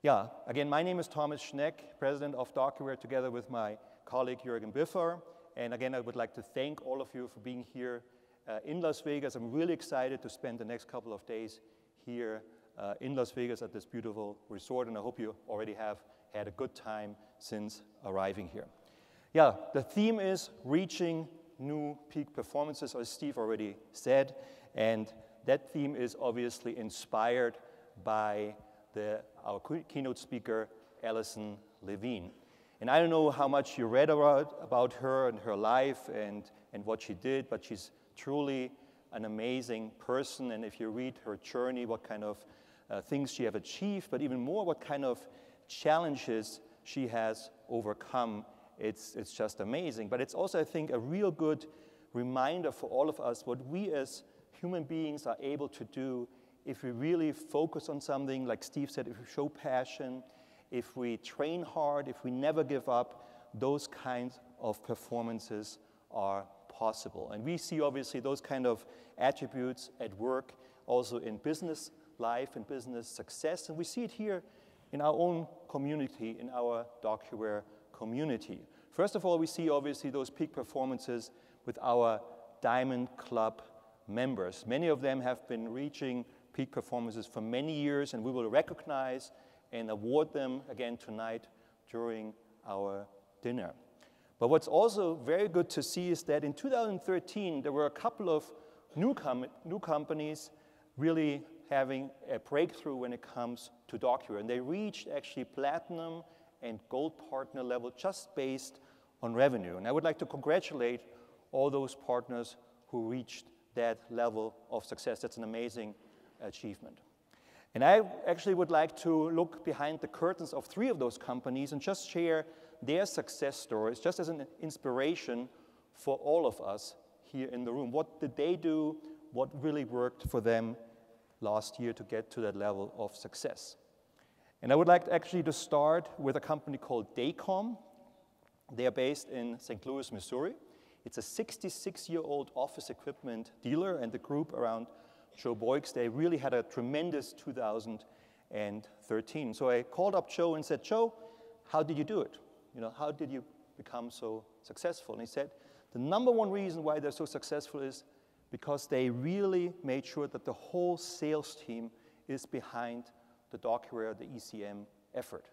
Yeah, again, my name is Thomas Schneck, president of DocuWare, together with my colleague Jürgen Biffer. And again, I would like to thank all of you for being here in Las Vegas. I'm really excited to spend the next couple of days here in Las Vegas at this beautiful resort, and I hope you already have had a good time since arriving here. Yeah, the theme is reaching new peak performances, as Steve already said, and that theme is obviously inspired by our keynote speaker, Alison Levine. And I don't know how much you read about her and her life and what she did, but she's truly an amazing person. And if you read her journey, what kind of things she has achieved, but even more, what kind of challenges she has overcome, it's just amazing. But it's also, I think, a real good reminder for all of us what we as human beings are able to do if we really focus on something, like Steve said, if we show passion, if we train hard, if we never give up, those kinds of performances are possible. And we see, obviously, those kind of attributes at work, also in business life and business success. And we see it here in our own community, in our DocuWare community. First of all, we see, obviously, those peak performances with our Diamond Club members. Many of them have been reaching peak performances for many years, and we will recognize and award them again tonight during our dinner. But what's also very good to see is that in 2013, there were a couple of new companies really having a breakthrough when it comes to DocuWare. And they reached actually platinum and gold partner level just based on revenue. And I would like to congratulate all those partners who reached that level of success. That's an amazing achievement. And I actually would like to look behind the curtains of 3 of those companies and just share their success stories, just as an inspiration for all of us here in the room. What did they do? What really worked for them last year to get to that level of success? And I would like actually to start with a company called Daycom. They are based in St. Louis, Missouri. It's a 66-year-old office equipment dealer, and the group around Joe Boyks, they really had a tremendous 2013. So I called up Joe and said, Joe, how did you do it? You know, how did you become so successful? And he said, the #1 reason why they're so successful is because they really made sure that the whole sales team is behind the DocuWare, the ECM effort.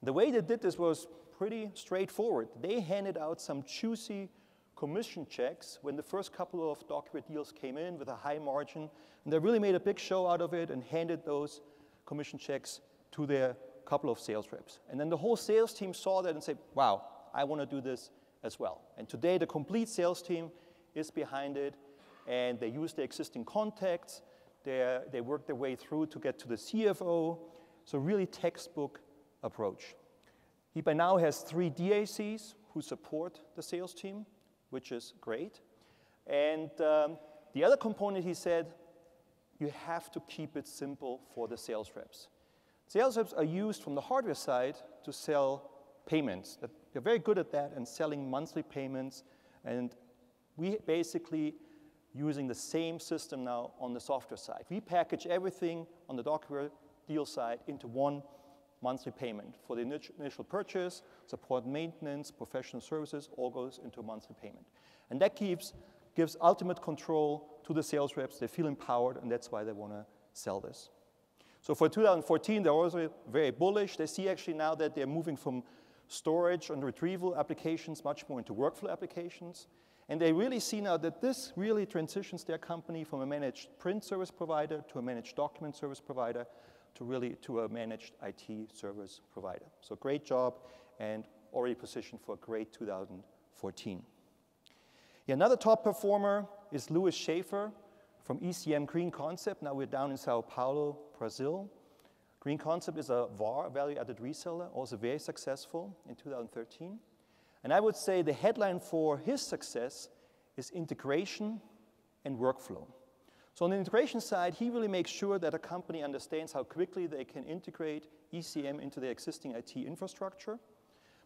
The way they did this was pretty straightforward. They handed out some juicy commission checks when the first couple of DocuWare deals came in with a high margin, and they really made a big show out of it and handed those commission checks to their couple of sales reps. And then the whole sales team saw that and said, wow, I want to do this as well. And today the complete sales team is behind it, and they use their existing contacts. They work their way through to get to the CFO. So really textbook approach. He by now has 3 DACs who support the sales team, which is great. And the other component, he said, you have to keep it simple for the sales reps. Sales reps are used from the hardware side to sell payments. They're very good at that and selling monthly payments. And we basically using the same system now on the software side. We package everything on the DocuWare deal side into one monthly payment. For the initial purchase, support maintenance, professional services, all goes into a monthly payment. And that gives ultimate control to the sales reps. They feel empowered, and that's why they want to sell this. So for 2014, they're also very bullish. They see actually now that they're moving from storage and retrieval applications much more into workflow applications. And they really see now that this really transitions their company from a managed print service provider to a managed document service provider to a managed IT service provider. So great job, and already positioned for a great 2014. Yeah, another top performer is Louis Schaefer from ECM Green Concept. Now we're down in Sao Paulo, Brazil. Green Concept is a VAR, value-added reseller, also very successful in 2013. And I would say the headline for his success is integration and workflow. So on the integration side, he really makes sure that a company understands how quickly they can integrate ECM into their existing IT infrastructure,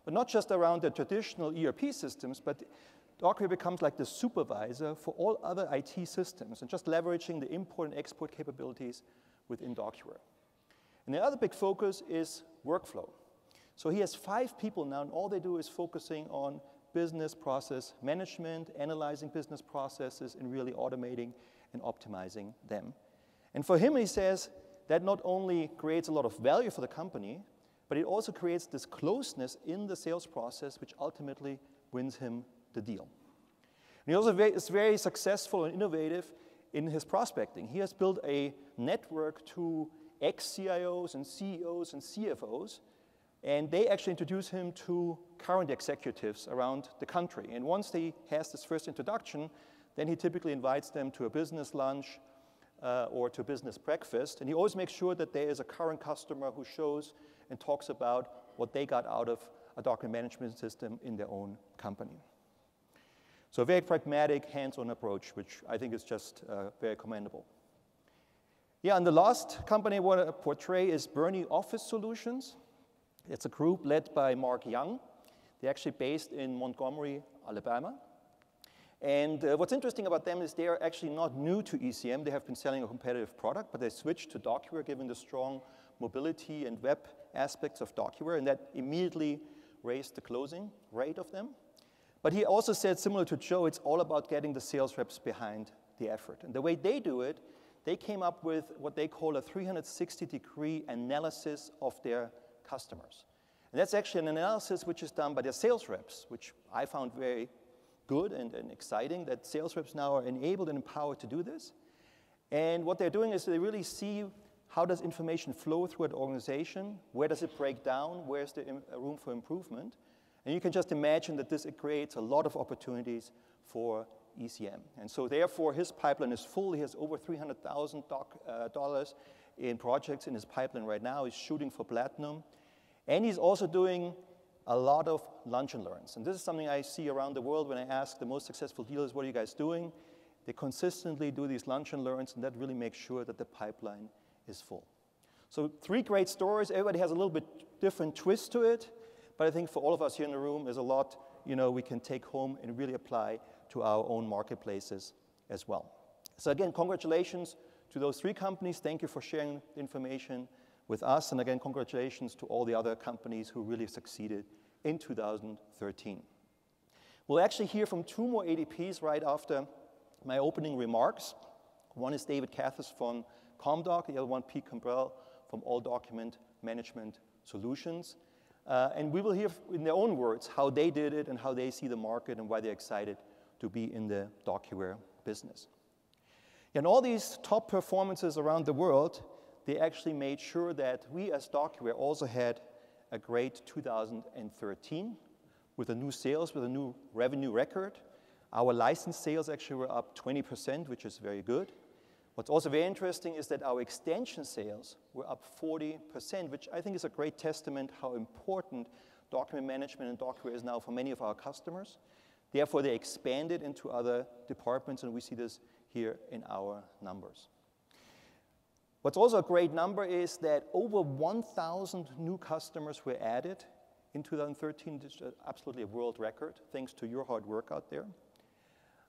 but not just around the traditional ERP systems, but DocuWare becomes like the supervisor for all other IT systems and just leveraging the import and export capabilities within DocuWare. And the other big focus is workflow. So he has 5 people now, and all they do is focusing on business process management, analyzing business processes, and really automating and optimizing them. And for him, he says, that not only creates a lot of value for the company, but it also creates this closeness in the sales process, which ultimately wins him the deal. And he also is very successful and innovative in his prospecting. He has built a network to ex-CIOs and CEOs and CFOs, and they actually introduce him to current executives around the country. And once he has this first introduction, then he typically invites them to a business lunch or to a business breakfast. And he always makes sure that there is a current customer who shows and talks about what they got out of a document management system in their own company. So a very pragmatic, hands-on approach, which I think is just very commendable. Yeah, and the last company I want to portray is Bernie Office Solutions. It's a group led by Mark Young. They're actually based in Montgomery, Alabama. And what's interesting about them is they are actually not new to ECM. They have been selling a competitive product, but they switched to DocuWare given the strong mobility and web aspects of DocuWare, and that immediately raised the closing rate of them. But he also said, similar to Joe, it's all about getting the sales reps behind the effort. And the way they do it, they came up with what they call a 360-degree analysis of their customers. And that's actually an analysis which is done by their sales reps, which I found very good and exciting, that sales reps now are enabled and empowered to do this. And what they're doing is they really see how does information flow through an organization, where does it break down, where's there room for improvement. And you can just imagine that this creates a lot of opportunities for ECM. And so therefore, his pipeline is full. He has over $300,000 in projects in his pipeline right now. He's shooting for platinum. And he's also doing a lot of lunch and learns. And this is something I see around the world when I ask the most successful dealers, what are you guys doing? They consistently do these lunch and learns, and that really makes sure that the pipeline is full. So 3 great stories. Everybody has a little bit different twist to it. But I think for all of us here in the room, there's a lot we can take home and really apply to our own marketplaces as well. So again, congratulations to those 3 companies. Thank you for sharing the information with us. And again, congratulations to all the other companies who really succeeded in 2013. We'll actually hear from 2 more ADPs right after my opening remarks. One is David Cathers from ComDoc, the other one Pete Cambrell from All Document Management Solutions. And we will hear in their own words how they did it and how they see the market and why they're excited to be in the DocuWare business. And all these top performances around the world, they actually made sure that we as DocuWare also had a great 2013 with a new sales, with a new revenue record. Our license sales actually were up 20%, which is very good. What's also very interesting is that our extension sales were up 40%, which I think is a great testament how important document management and DocuWare is now for many of our customers. Therefore, they expanded into other departments, and we see this here in our numbers. What's also a great number is that over 1,000 new customers were added in 2013. This is absolutely a world record, thanks to your hard work out there.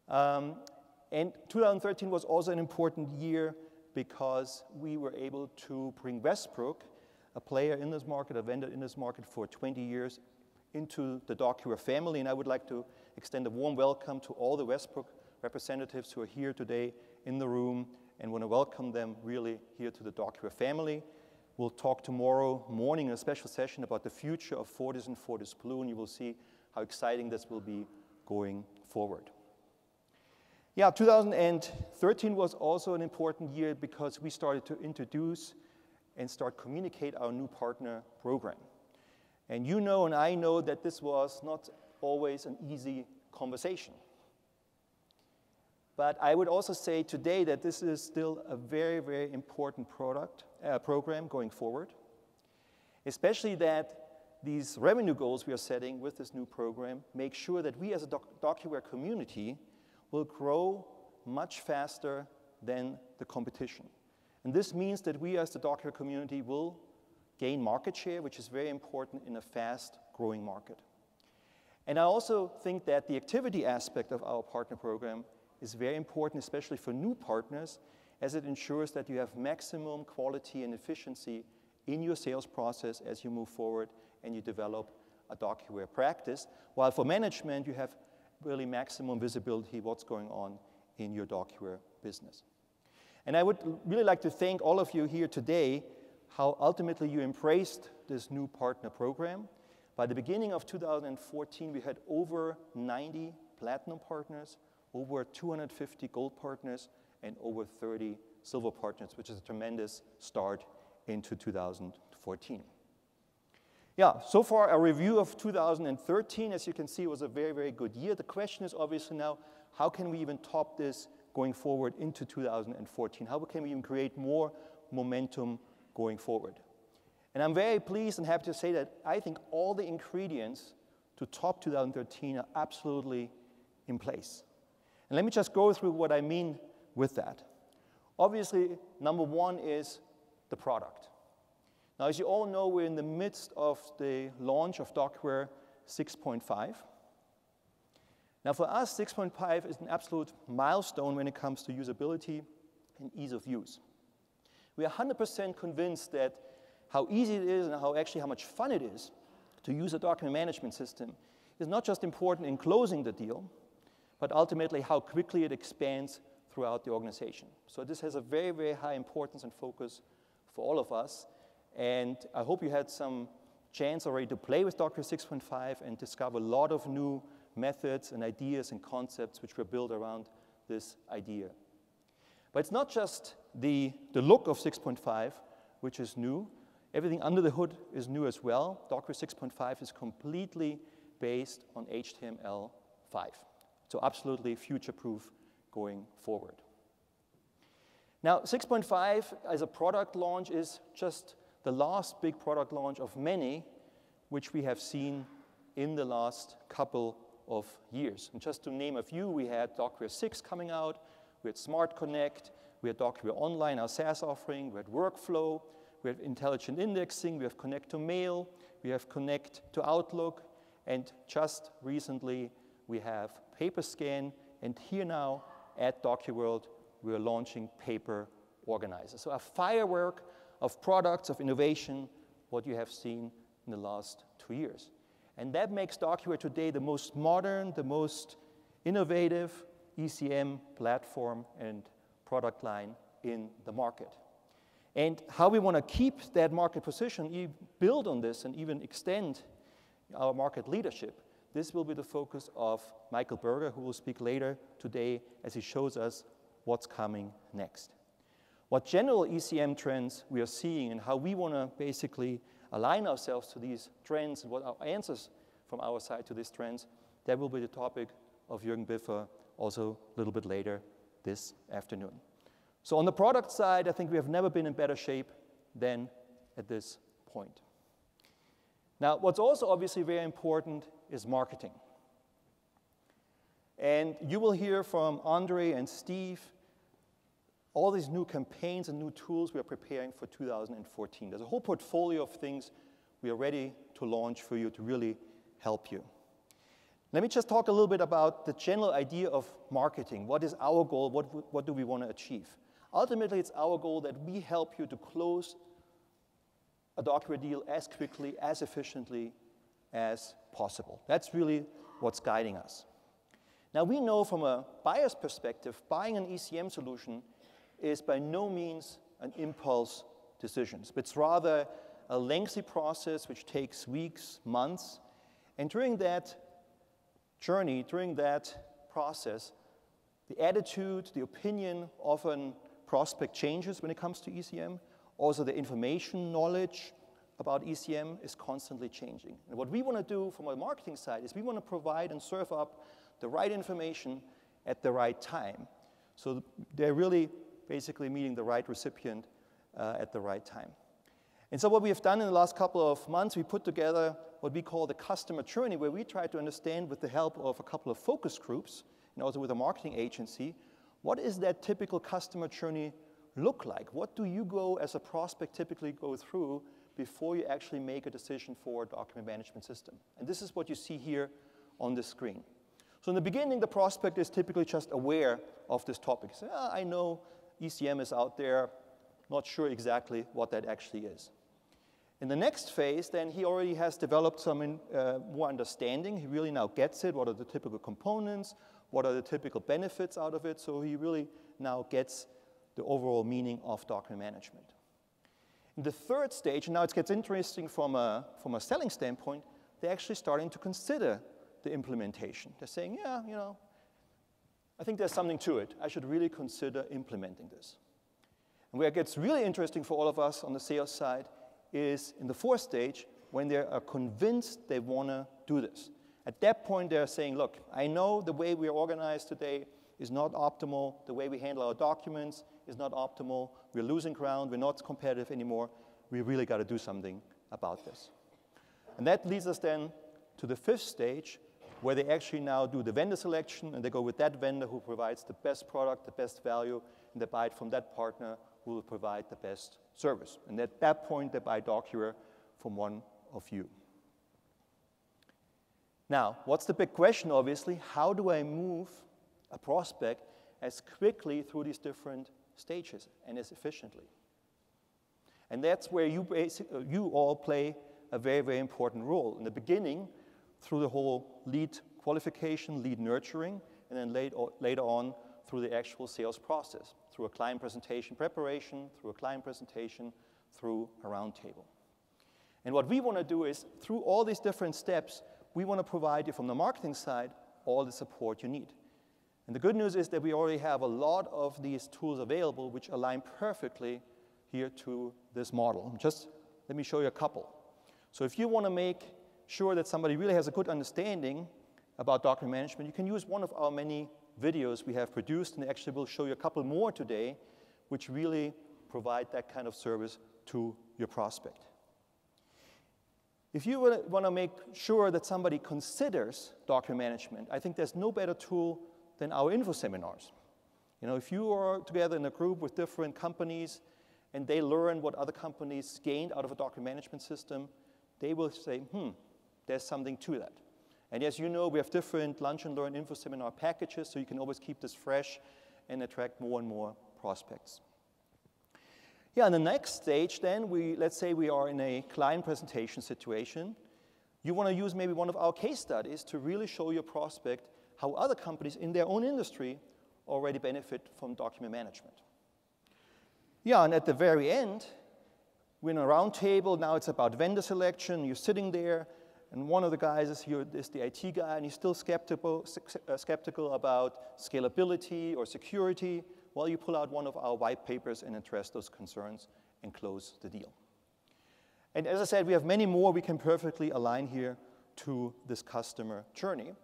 And 2013 was also an important year because we were able to bring Westbrook, a player in this market, a vendor in this market for 20 years, into the DocuWare family. And I would like to extend a warm welcome to all the Westbrook representatives who are here today in the room and want to welcome them really here to the DocuWare family. We'll talk tomorrow morning in a special session about the future of Fortis and Fortis Blue, and you will see how exciting this will be going forward. Yeah, 2013 was also an important year because we started to introduce and start communicate our new partner program. And you know and I know that this was not always an easy conversation. But I would also say today that this is still a very, very important program going forward, especially that these revenue goals we are setting with this new program make sure that we as a DocuWare community will grow much faster than the competition. And this means that we as the DocuWare community will gain market share, which is very important in a fast-growing market. And I also think that the activity aspect of our partner program is very important, especially for new partners, as it ensures that you have maximum quality and efficiency in your sales process as you move forward and you develop a DocuWare practice, while for management, you have really maximum visibility what's going on in your DocuWare business. And I would really like to thank all of you here today how ultimately you embraced this new partner program. By the beginning of 2014, we had over 90 platinum partners, over 250 gold partners, and over 30 silver partners, which is a tremendous start into 2014. Yeah, so far a review of 2013, as you can see, was a very, very good year. The question is obviously now, how can we even top this going forward into 2014? How can we even create more momentum going forward? And I'm very pleased and happy to say that I think all the ingredients to top 2013 are absolutely in place. And let me just go through what I mean with that. Obviously, number one is the product. Now, as you all know, we're in the midst of the launch of DocuWare 6.5. Now, for us, 6.5 is an absolute milestone when it comes to usability and ease of use. We are 100% convinced that how easy it is and how much fun it is to use a document management system is not just important in closing the deal, but ultimately how quickly it expands throughout the organization. So this has a very, very high importance and focus for all of us. And I hope you had some chance already to play with DocuWare 6.5 and discover a lot of new methods and ideas and concepts which were built around this idea. But it's not just the look of 6.5 which is new. Everything under the hood is new as well. DocuWare 6.5 is completely based on HTML5. So absolutely future-proof going forward. Now, 6.5 as a product launch is just the last big product launch of many which we have seen in the last couple of years. And just to name a few, we had DocuWare 6 coming out, we had Smart Connect, we had DocuWare Online, our SaaS offering, we had Workflow, we have Intelligent Indexing, we have Connect to Mail, we have Connect to Outlook, and just recently we have Paper Scan, and here now at DocuWorld, we are launching Paper Organizer. So a firework of products, of innovation, what you have seen in the last 2 years. And that makes DocuWare today the most modern, the most innovative ECM platform and product line in the market. And how we want to keep that market position, build on this, and even extend our market leadership, this will be the focus of Michael Berger, who will speak later today as he shows us what's coming next. What general ECM trends we are seeing and how we want to basically align ourselves to these trends and what our answers from our side to these trends, that will be the topic of Jürgen Biffer also a little bit later this afternoon. So on the product side, I think we have never been in better shape than at this point. Now, what's also obviously very important is marketing. And you will hear from Andre and Steve all these new campaigns and new tools we are preparing for 2014. There's a whole portfolio of things we are ready to launch for you to really help you. Let me just talk a little bit about the general idea of marketing. What is our goal? What do we want to achieve? Ultimately, it's our goal that we help you to close a DocuWare deal as quickly, as efficiently as possible. That's really what's guiding us. Now, we know from a buyer's perspective, buying an ECM solution is by no means an impulse decision. It's rather a lengthy process which takes weeks, months. And during that journey, during that process, the attitude, the opinion of a prospect changes when it comes to ECM. Also, the information, knowledge about ECM is constantly changing. And what we want to do from a marketing side is we want to provide and serve up the right information at the right time. So they're really basically meeting the right recipient at the right time. And so what we have done in the last couple of months, we put together what we call the customer journey, where we try to understand with the help of a couple of focus groups and also with a marketing agency, what is that typical customer journey look like? What do you go as a prospect typically go through before you actually make a decision for a document management system? And this is what you see here on the screen. So in the beginning, the prospect is typically just aware of this topic. So, I know ECM is out there, not sure exactly what that actually is. In the next phase, then he already has developed some more understanding. He really now gets it. What are the typical components? What are the typical benefits out of it? So he really now gets the overall meaning of document management. In the third stage, and now it gets interesting from a selling standpoint, they're actually starting to consider the implementation. They're saying, yeah, you know, I think there's something to it. I should really consider implementing this. And where it gets really interesting for all of us on the sales side is in the fourth stage, when they are convinced they want to do this. At that point, they're saying, look, I know the way we are organized today is not optimal. The way we handle our documents is not optimal. We're losing ground. We're not competitive anymore. We really got to do something about this. And that leads us then to the fifth stage, where they actually now do the vendor selection, and they go with that vendor who provides the best product, the best value, and they buy it from that partner who will provide the best service. And at that point, they buy DocuWare from one of you. Now, what's the big question, obviously? How do I move a prospect as quickly through these different stages and as efficiently? And that's where you all play a very, very important role. In the beginning, through the whole lead qualification, lead nurturing, and then later on through the actual sales process, through a client presentation preparation, through a client presentation, through a roundtable. And what we want to do is, through all these different steps, we want to provide you from the marketing side all the support you need. And the good news is that we already have a lot of these tools available which align perfectly here to this model. Just let me show you a couple. So if you want to make sure that somebody really has a good understanding about document management, you can use one of our many videos we have produced, and actually we'll show you a couple more today, which really provide that kind of service to your prospect. If you want to make sure that somebody considers document management, I think there's no better tool than our info seminars. You know, if you are together in a group with different companies and they learn what other companies gained out of a document management system, they will say, there's something to that. And as you know, we have different lunch and learn info seminar packages, so you can always keep this fresh and attract more and more prospects. Yeah, in the next stage then, let's say we are in a client presentation situation. You want to use maybe one of our case studies to really show your prospect how other companies in their own industry already benefit from document management. Yeah, and at the very end, we're in a round table. Now it's about vendor selection. You're sitting there, and one of the guys is the IT guy, and he's still skeptical about scalability or security. Well, you pull out one of our white papers and address those concerns and close the deal. And as I said, we have many more we can perfectly align here to this customer journey.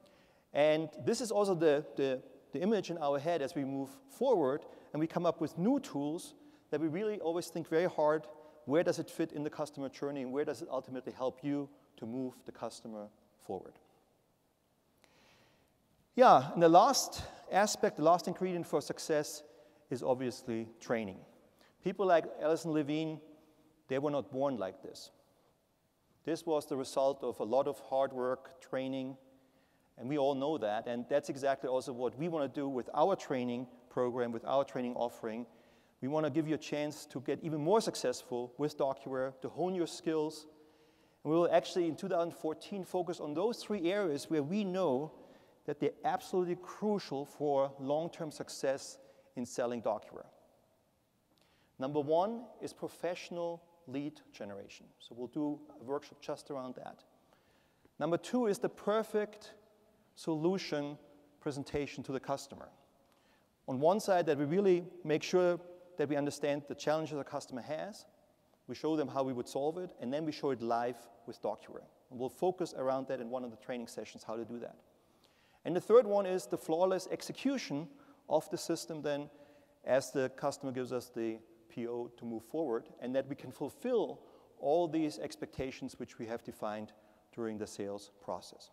And this is also the image in our head as we move forward, and we come up with new tools that we really always think very hard, where does it fit in the customer journey, and where does it ultimately help you to move the customer forward? Yeah, and the last aspect, the last ingredient for success is obviously training. People like Alison Levine, they were not born like this. This was the result of a lot of hard work, training, and we all know that. And that's exactly also what we want to do with our training program, with our training offering. We want to give you a chance to get even more successful with DocuWare, to hone your skills. And we will actually, in 2014, focus on those three areas where we know that they're absolutely crucial for long-term success in selling DocuWare. Number one is professional lead generation. So we'll do a workshop just around that. Number two is the perfect solution presentation to the customer. On one side, that we really make sure that we understand the challenges the customer has. We show them how we would solve it, and then we show it live with DocuWare. And we'll focus around that in one of the training sessions, how to do that. And the third one is the flawless execution of the system then as the customer gives us the PO to move forward, and that we can fulfill all these expectations which we have defined during the sales process.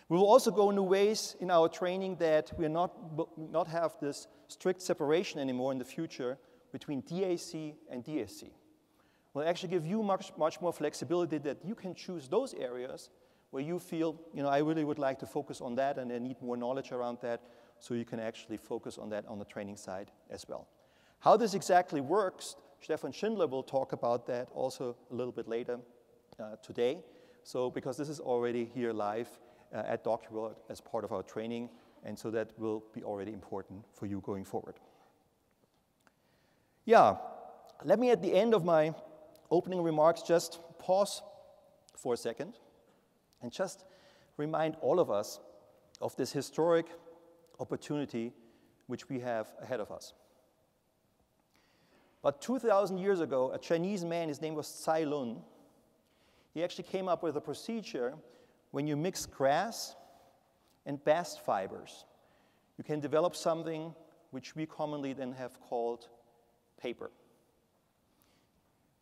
We will also go new ways in our training that we are not have this strict separation anymore in the future between DAC and DSC. We'll actually give you much more flexibility that you can choose those areas where you feel, I really would like to focus on that and I need more knowledge around that, so you can actually focus on that on the training side as well. How this exactly works Stefan Schindler will talk about that also a little bit later today. So because this is already here live at DocuWorld as part of our training, and so that will be already important for you going forward. Yeah, let me at the end of my opening remarks just pause for a second and just remind all of us of this historic opportunity which we have ahead of us. But 2,000 years ago, a Chinese man, his name was Cai Lun, he actually came up with a procedure when you mix grass and bast fibers. You can develop something which we commonly then have called paper.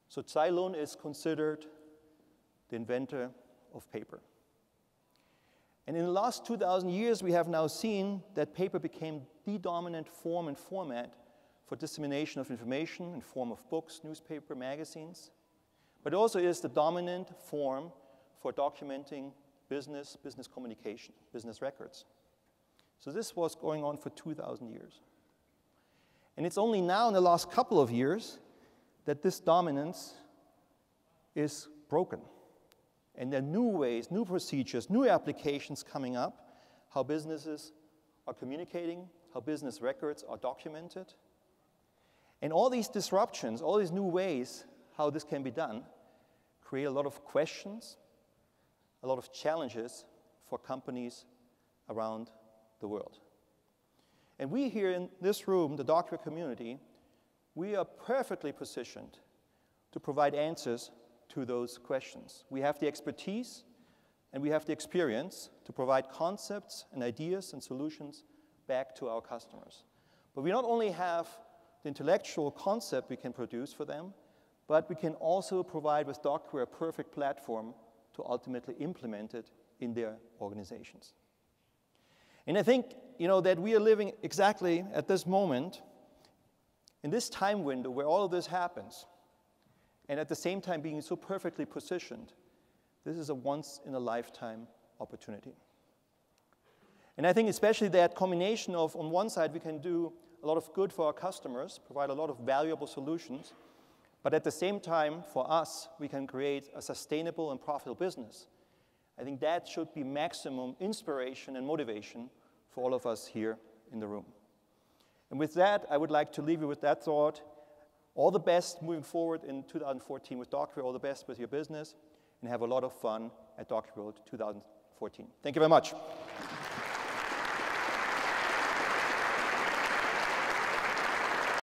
So Cai Lun is considered the inventor of paper. And in the last 2,000 years, we have now seen that paper became the dominant form and format for dissemination of information in form of books, newspaper, magazines, but also is the dominant form for documenting business communication, business records. So this was going on for 2,000 years. And it's only now in the last couple of years that this dominance is broken. And there are new ways, new procedures, new applications coming up, how businesses are communicating, how business records are documented. And all these disruptions, all these new ways how this can be done, create a lot of questions, a lot of challenges for companies around the world. And we here in this room, the DocuWare community, we are perfectly positioned to provide answers to those questions. We have the expertise and we have the experience to provide concepts and ideas and solutions back to our customers. But we not only have the intellectual concept we can produce for them, but we can also provide with DocuWare a perfect platform to ultimately implement it in their organizations. And I think, that we are living exactly at this moment, in this time window where all of this happens, and at the same time being so perfectly positioned. This is a once-in-a-lifetime opportunity. And I think especially that combination of, on one side, we can do a lot of good for our customers, provide a lot of valuable solutions, but at the same time, for us, we can create a sustainable and profitable business. I think that should be maximum inspiration and motivation for all of us here in the room. And with that, I would like to leave you with that thought. All the best moving forward in 2014 with DocuWare, all the best with your business, and have a lot of fun at DocuWorld 2014. Thank you very much.